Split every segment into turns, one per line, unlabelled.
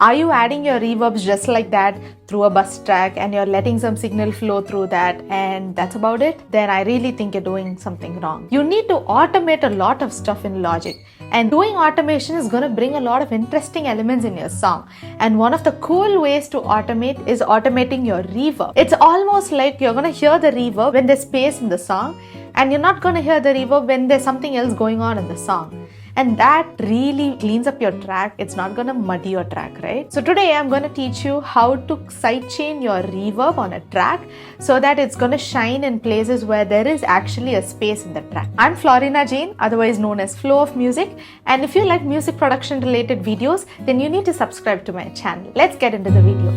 Are you adding your reverbs just like that through a bus track and you're letting some signal flow through that and that's about it? Then I really think you're doing something wrong. You need to automate a lot of stuff in Logic, and doing automation is going to bring a lot of interesting elements in your song. And one of the cool ways to automate is automating your reverb. It's almost like you're going to hear the reverb when there's space in the song, and you're not going to hear the reverb when there's something else going on in the song. And that really cleans up your track. It's not going to muddy your track, right? So today I'm going to teach you how to sidechain your reverb on a track so that it's going to shine in places where there is actually a space in the track. I'm Florina Jain, otherwise known as Flow of Music. And if you like music production related videos, then you need to subscribe to my channel. Let's get into the video.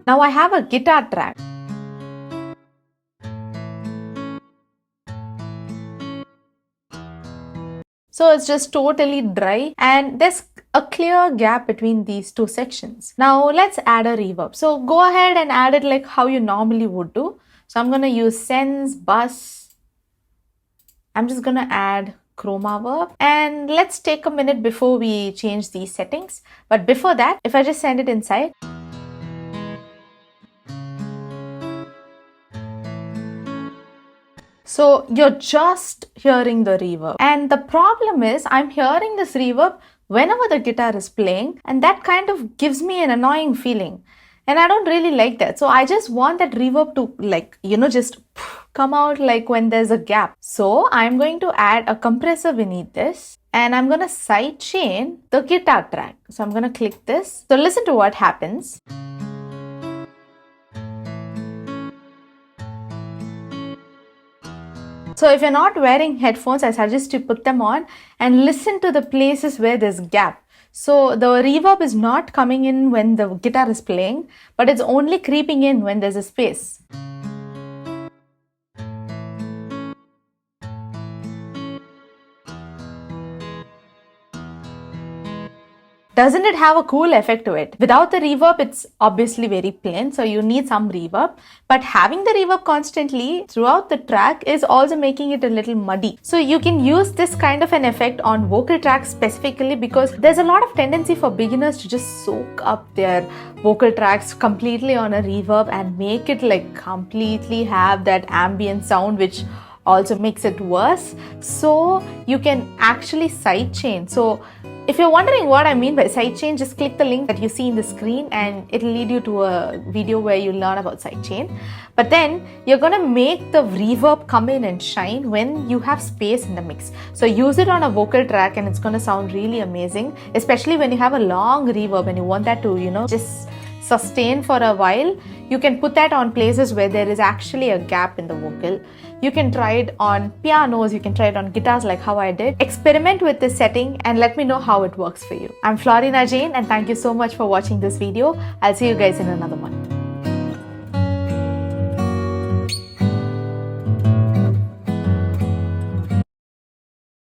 Now I have a guitar track. So it's just totally dry and there's a clear gap between these two sections. Now let's add a reverb. So go ahead and add it like how you normally would do. So I'm going to use Sense, Bus. I'm just going to add Chroma Verb. And let's take a minute before we change these settings. But before that, if I just send it inside. So you're just hearing the reverb. And the problem is I'm hearing this reverb whenever the guitar is playing, and that kind of gives me an annoying feeling. And I don't really like that. So I just want that reverb to just come out like when there's a gap. So I'm going to add a compressor beneath this and I'm going to sidechain the guitar track. So I'm going to click this. So listen to what happens. So if you're not wearing headphones, I suggest you put them on and listen to the places where there's gap. So the reverb is not coming in when the guitar is playing, but it's only creeping in when there's a space. Doesn't it have a cool effect to it? Without the reverb, it's obviously very plain, so you need some reverb. But having the reverb constantly throughout the track is also making it a little muddy. So you can use this kind of an effect on vocal tracks specifically because there's a lot of tendency for beginners to just soak up their vocal tracks completely on a reverb and make it like completely have that ambient sound, which also makes it worse. So you can actually sidechain. So if you're wondering what I mean by sidechain, just click the link that you see in the screen and it'll lead you to a video where you learn about sidechain. But then you're going to make the reverb come in and shine when you have space in the mix. So use it on a vocal track and it's going to sound really amazing, especially when you have a long reverb and you want that to, just sustain for a while. You can put that on places where there is actually a gap in the vocal. You can try it on pianos, you can try it on guitars like how I did. Experiment with this setting and let me know how it works for you. I'm Florina Jain and thank you so much for watching this video. I'll see you guys in another one.